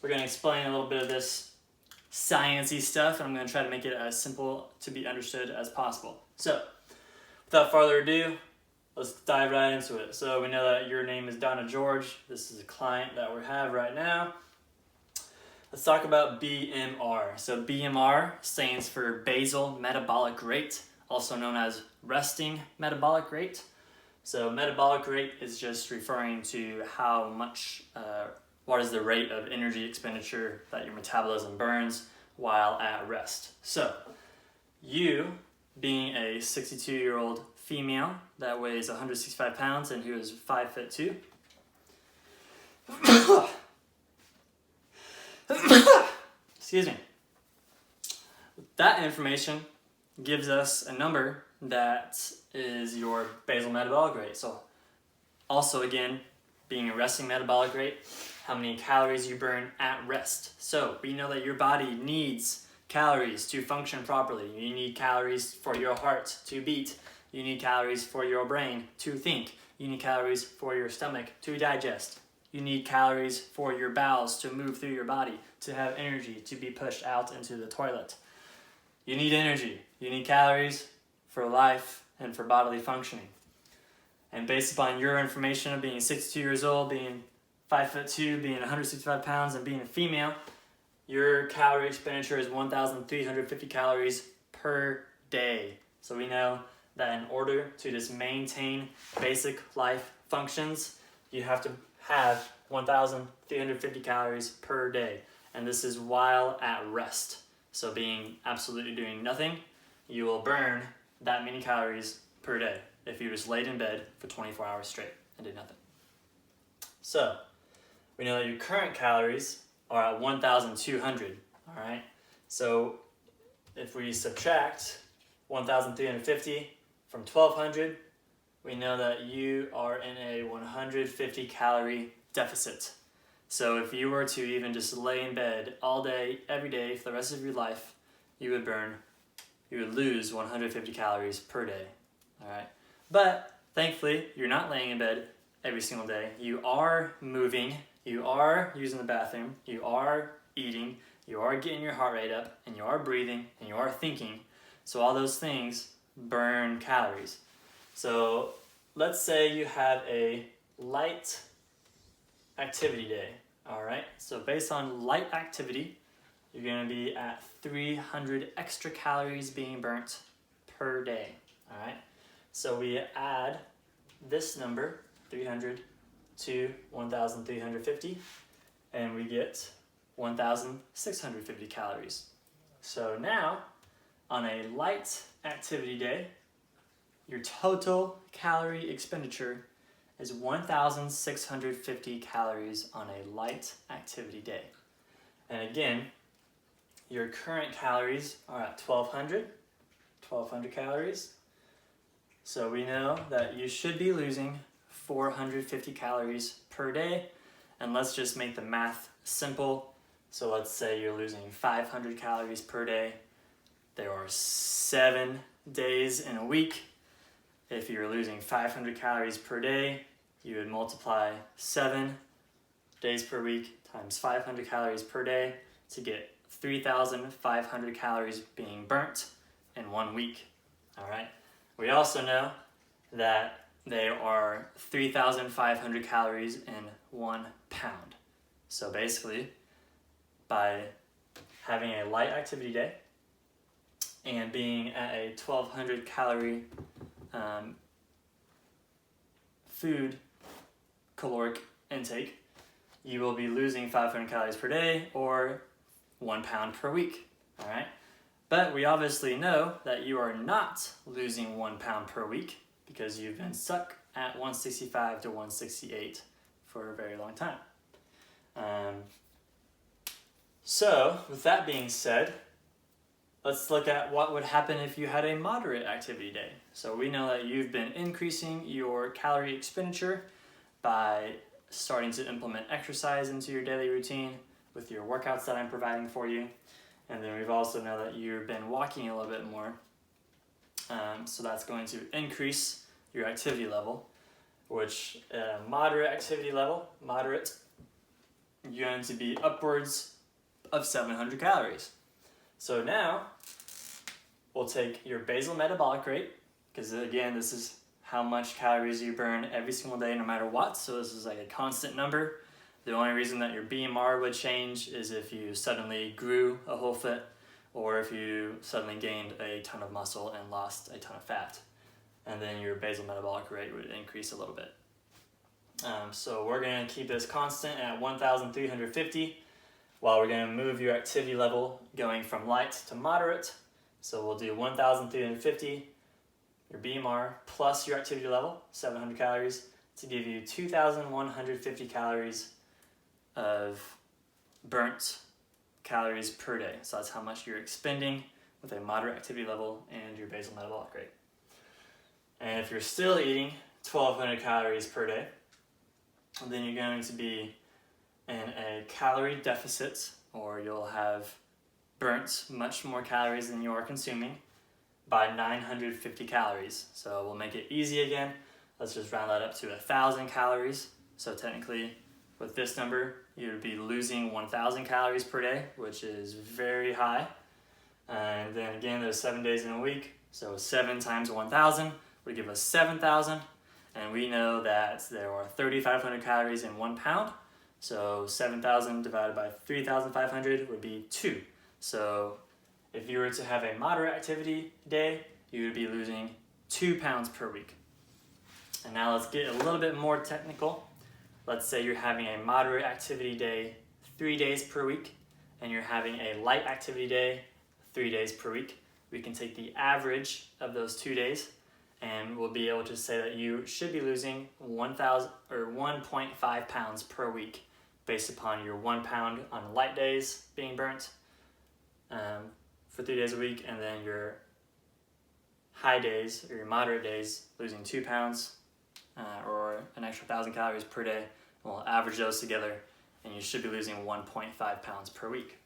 we're going to explain a little bit of this sciencey stuff, and I'm going to try to make it as simple to be understood as possible. So, without further ado, let's dive right into it. So we know that your name is Donna George. This is a client that we have right now. Let's talk about BMR. So BMR stands for basal metabolic rate, also known as resting metabolic rate. So metabolic rate is just referring to how much, what is the rate of energy expenditure that your metabolism burns while at rest. So you, being a 62-year-old female that weighs 165 pounds and who is 5'2", excuse me. That information gives us a number that is your basal metabolic rate. So also again, being a resting metabolic rate, how many calories you burn at rest. So we know that your body needs calories to function properly. You need calories for your heart to beat. You need calories for your brain to think. You need calories for your stomach to digest. You need calories for your bowels to move through your body, to have energy to be pushed out into the toilet. You need energy. You need calories for life and for bodily functioning. And based upon your information of being 62 years old, being 5'2", being 165 pounds, and being a female, your calorie expenditure is 1,350 calories per day. So we know that in order to just maintain basic life functions, you have to have 1,350 calories per day. And this is while at rest. So being absolutely doing nothing, you will burn that many calories per day if you just laid in bed for 24 hours straight and did nothing. So we know that your current calories are at 1,200, all right? So if we subtract 1,350 from 1,200, we know that you are in a 150 calorie deficit. So if you were to even just lay in bed all day, every day for the rest of your life, you would lose 150 calories per day, all right? But thankfully, you're not laying in bed every single day. You are moving, you are using the bathroom, you are eating, you are getting your heart rate up, and you are breathing, and you are thinking. So all those things burn calories. So let's say you have a light activity day, all right? So based on light activity, you're gonna be at 300 extra calories being burnt per day, all right? So we add this number, 300 to 1,350, and we get 1,650 calories. So now, on a light activity day, your total calorie expenditure is 1,650 calories on a light activity day. And again, your current calories are at 1,200 calories. So we know that you should be losing 450 calories per day. And let's just make the math simple. So let's say you're losing 500 calories per day. There are 7 days in a week. If you're losing 500 calories per day, you would multiply 7 days per week times 500 calories per day to get 3,500 calories being burnt in 1 week, all right? We also know that there are 3,500 calories in 1 pound. So basically, by having a light activity day and being at a 1,200 calorie food caloric intake, you will be losing 500 calories per day or 1 pound per week, all right? But we obviously know that you are not losing 1 pound per week because you've been stuck at 165 to 168 for a very long time. So with that being said, let's look at what would happen if you had a moderate activity day. So we know that you've been increasing your calorie expenditure by starting to implement exercise into your daily routine with your workouts that I'm providing for you. And then we've also know that you've been walking a little bit more. So that's going to increase your activity level, which moderate activity level, moderate you're going to be upwards of 700 calories. So now we'll take your basal metabolic rate, because again, this is how much calories you burn every single day no matter what. So this is like a constant number. The only reason that your BMR would change is if you suddenly grew a whole foot, or if you suddenly gained a ton of muscle and lost a ton of fat. And then your basal metabolic rate would increase a little bit. So we're going to keep this constant at 1,350, while we're going to move your activity level going from light to moderate. So we'll do 1,350, your BMR, plus your activity level, 700 calories, to give you 2,150 calories of burnt calories per day. So that's how much you're expending with a moderate activity level and your basal metabolic rate. And if you're still eating 1,200 calories per day, then you're going to be in a calorie deficit, or you'll have burnt much more calories than you are consuming by 950 calories. So we'll make it easy again. Let's just round that up to 1,000 calories. So technically, with this number, you would be losing 1,000 calories per day, which is very high. And then again, there's 7 days in a week. So 7 times 1,000 would give us 7,000. And we know that there are 3,500 calories in 1 pound. So 7,000 divided by 3,500 would be 2. So if you were to have a moderate activity day, you would be losing 2 pounds per week. And now let's get a little bit more technical. Let's say you're having a moderate activity day 3 days per week, and you're having a light activity day 3 days per week. We can take the average of those 2 days, and we'll be able to say that you should be losing 1.5 pounds per week based upon your 1 pound on light days being burnt for 3 days a week, and then your high days or your moderate days losing 2 pounds or an extra 1,000 calories per day. We'll average those together, and you should be losing 1.5 pounds per week.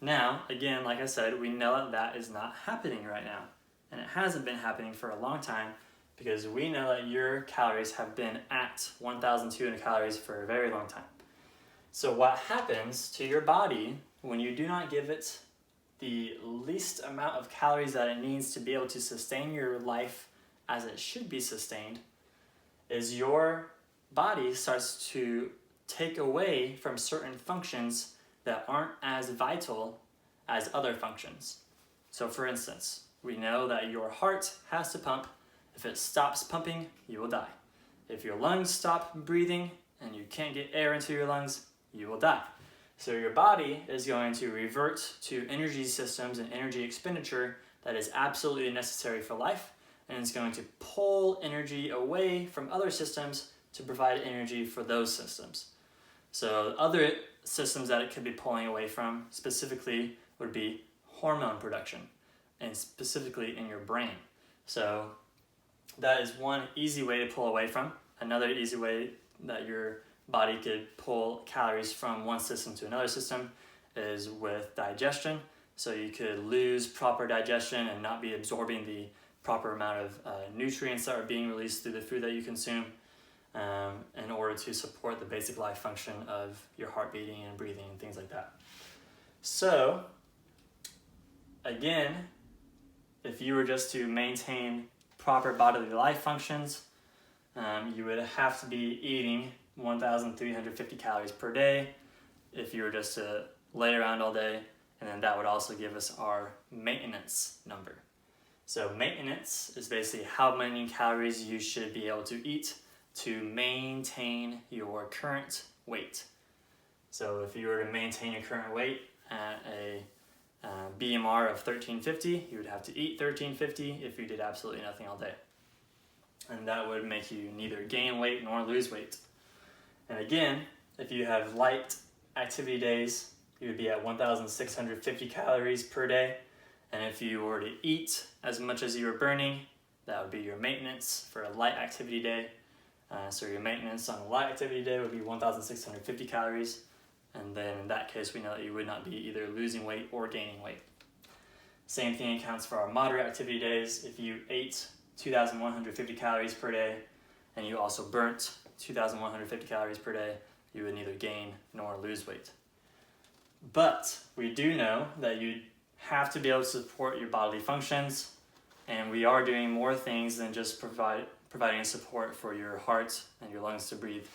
Now, again, like I said, we know that that is not happening right now. And it hasn't been happening for a long time, because we know that your calories have been at 1,200 calories for a very long time. So what happens to your body when you do not give it the least amount of calories that it needs to be able to sustain your life as it should be sustained is your body starts to take away from certain functions that aren't as vital as other functions. So for instance, we know that your heart has to pump. If it stops pumping, you will die. If your lungs stop breathing and you can't get air into your lungs, you will die. So your body is going to revert to energy systems and energy expenditure that is absolutely necessary for life, and it's going to pull energy away from other systems to provide energy for those systems. So other systems that it could be pulling away from specifically would be hormone production, and specifically in your brain. So that is one easy way to pull away from. Another easy way that your body could pull calories from one system to another system is with digestion. So you could lose proper digestion and not be absorbing the proper amount of nutrients that are being released through the food that you consume in order to support the basic life function of your heart beating and breathing and things like that. So again, if you were just to maintain proper bodily life functions, you would have to be eating 1,350 calories per day if you were just to lay around all day, and then that would also give us our maintenance number. So maintenance is basically how many calories you should be able to eat to maintain your current weight. So if you were to maintain your current weight at a BMR of 1350, you would have to eat 1350 if you did absolutely nothing all day. And that would make you neither gain weight nor lose weight. And again, if you have light activity days, you would be at 1,650 calories per day. And if you were to eat as much as you were burning, that would be your maintenance for a light activity day. So your maintenance on a light activity day would be 1,650 calories. And then in that case, we know that you would not be either losing weight or gaining weight. Same thing accounts for our moderate activity days. If you ate 2,150 calories per day and you also burnt 2,150 calories per day, you would neither gain nor lose weight. But we do know that you have to be able to support your bodily functions, and we are doing more things than just providing support for your heart and your lungs to breathe.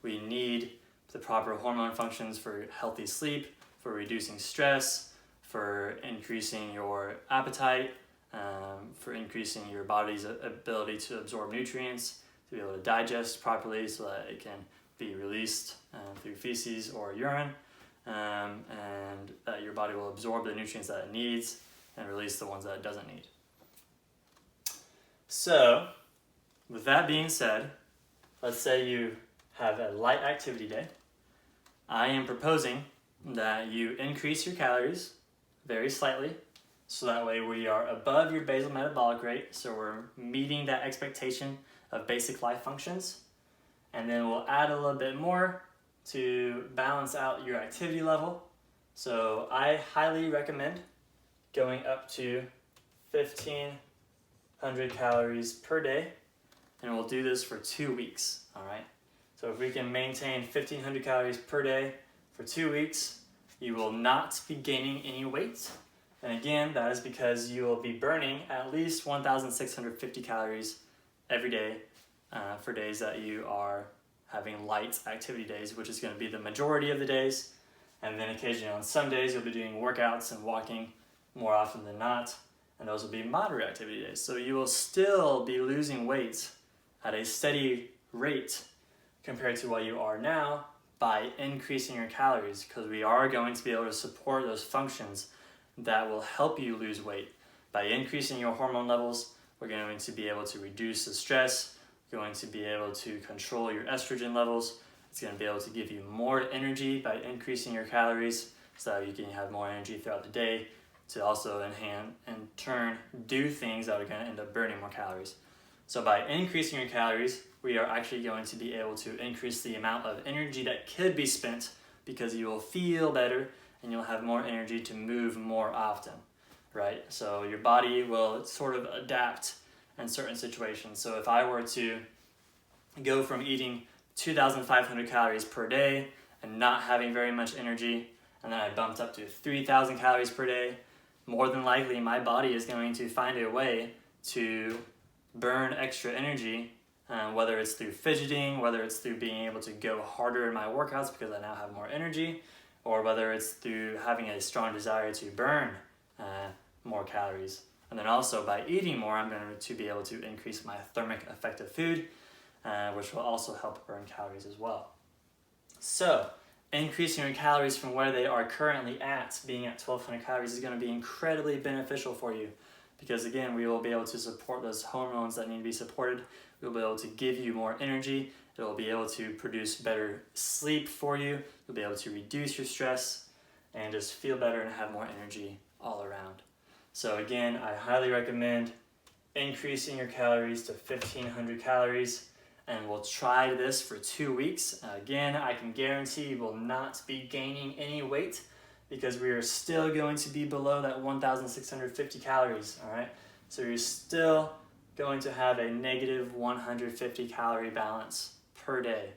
We need the proper hormone functions for healthy sleep, for reducing stress, for increasing your appetite, for increasing your body's ability to absorb nutrients, to be able to digest properly so that it can be released through feces or urine, and that your body will absorb the nutrients that it needs and release the ones that it doesn't need. So, with that being said, let's say you have a light activity day. I am proposing that you increase your calories very slightly, so that way we are above your basal metabolic rate, so we're meeting that expectation of basic life functions, and then we'll add a little bit more to balance out your activity level. So I highly recommend going up to 1,500 calories per day, and we'll do this for 2 weeks, all right? So if we can maintain 1,500 calories per day for 2 weeks, you will not be gaining any weight. And again, that is because you will be burning at least 1,650 calories every day for days that you are having light activity days, which is going to be the majority of the days. And then occasionally on some days, you'll be doing workouts and walking more often than not. And those will be moderate activity days. So you will still be losing weight at a steady rate compared to what you are now by increasing your calories, because we are going to be able to support those functions that will help you lose weight. By increasing your hormone levels, we're going to be able to reduce the stress, we're going to be able to control your estrogen levels, it's going to be able to give you more energy by increasing your calories so that you can have more energy throughout the day to also in turn do things that are going to end up burning more calories. So by increasing your calories, we are actually going to be able to increase the amount of energy that could be spent, because you will feel better and you'll have more energy to move more often, right? So your body will sort of adapt in certain situations. So if I were to go from eating 2,500 calories per day and not having very much energy, and then I bumped up to 3,000 calories per day, more than likely my body is going to find a way to burn extra energy, whether it's through fidgeting, whether it's through being able to go harder in my workouts because I now have more energy, or whether it's through having a strong desire to burn more calories. And then also by eating more, I'm going to be able to increase my thermic effect of food, which will also help burn calories as well. So increasing your calories from where they are currently at, being at 1,200 calories, is going to be incredibly beneficial for you, because again, we will be able to support those hormones that need to be supported. We'll be able to give you more energy. It will be able to produce better sleep for you. You'll be able to reduce your stress and just feel better and have more energy all around. So again, I highly recommend increasing your calories to 1,500 calories, and we'll try this for 2 weeks. Again, I can guarantee you will not be gaining any weight, because we are still going to be below that 1,650 calories, all right? So you're still going to have a negative 150 calorie balance per day.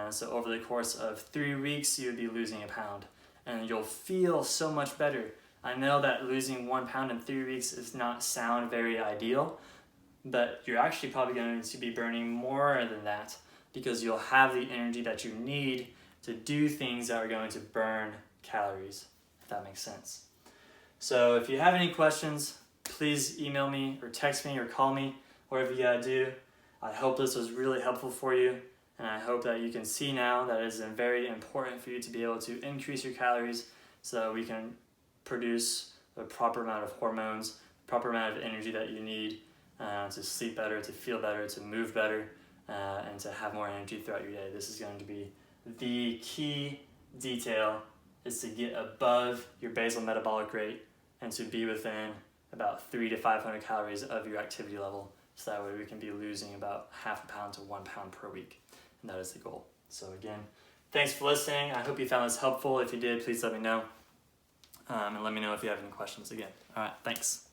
So over the course of 3 weeks, you would be losing a pound, and you'll feel so much better. I know that losing 1 pound in 3 weeks does not sound very ideal, but you're actually probably going to be burning more than that, because you'll have the energy that you need to do things that are going to burn calories, if that makes sense. So if you have any questions, please email me or text me or call me, whatever you gotta do. I hope this was really helpful for you, and I hope that you can see now that it is very important for you to be able to increase your calories so that we can produce the proper amount of hormones, proper amount of energy that you need to sleep better, to feel better, to move better, and to have more energy throughout your day. This is going to be the key detail, is to get above your basal metabolic rate and to be within about 300 to 500 calories of your activity level, so that way we can be losing about half a pound to 1 pound per week, and that is the goal. So again, thanks for listening. I hope you found this helpful. If you did, please let me know, and let me know if you have any questions again. All right, thanks.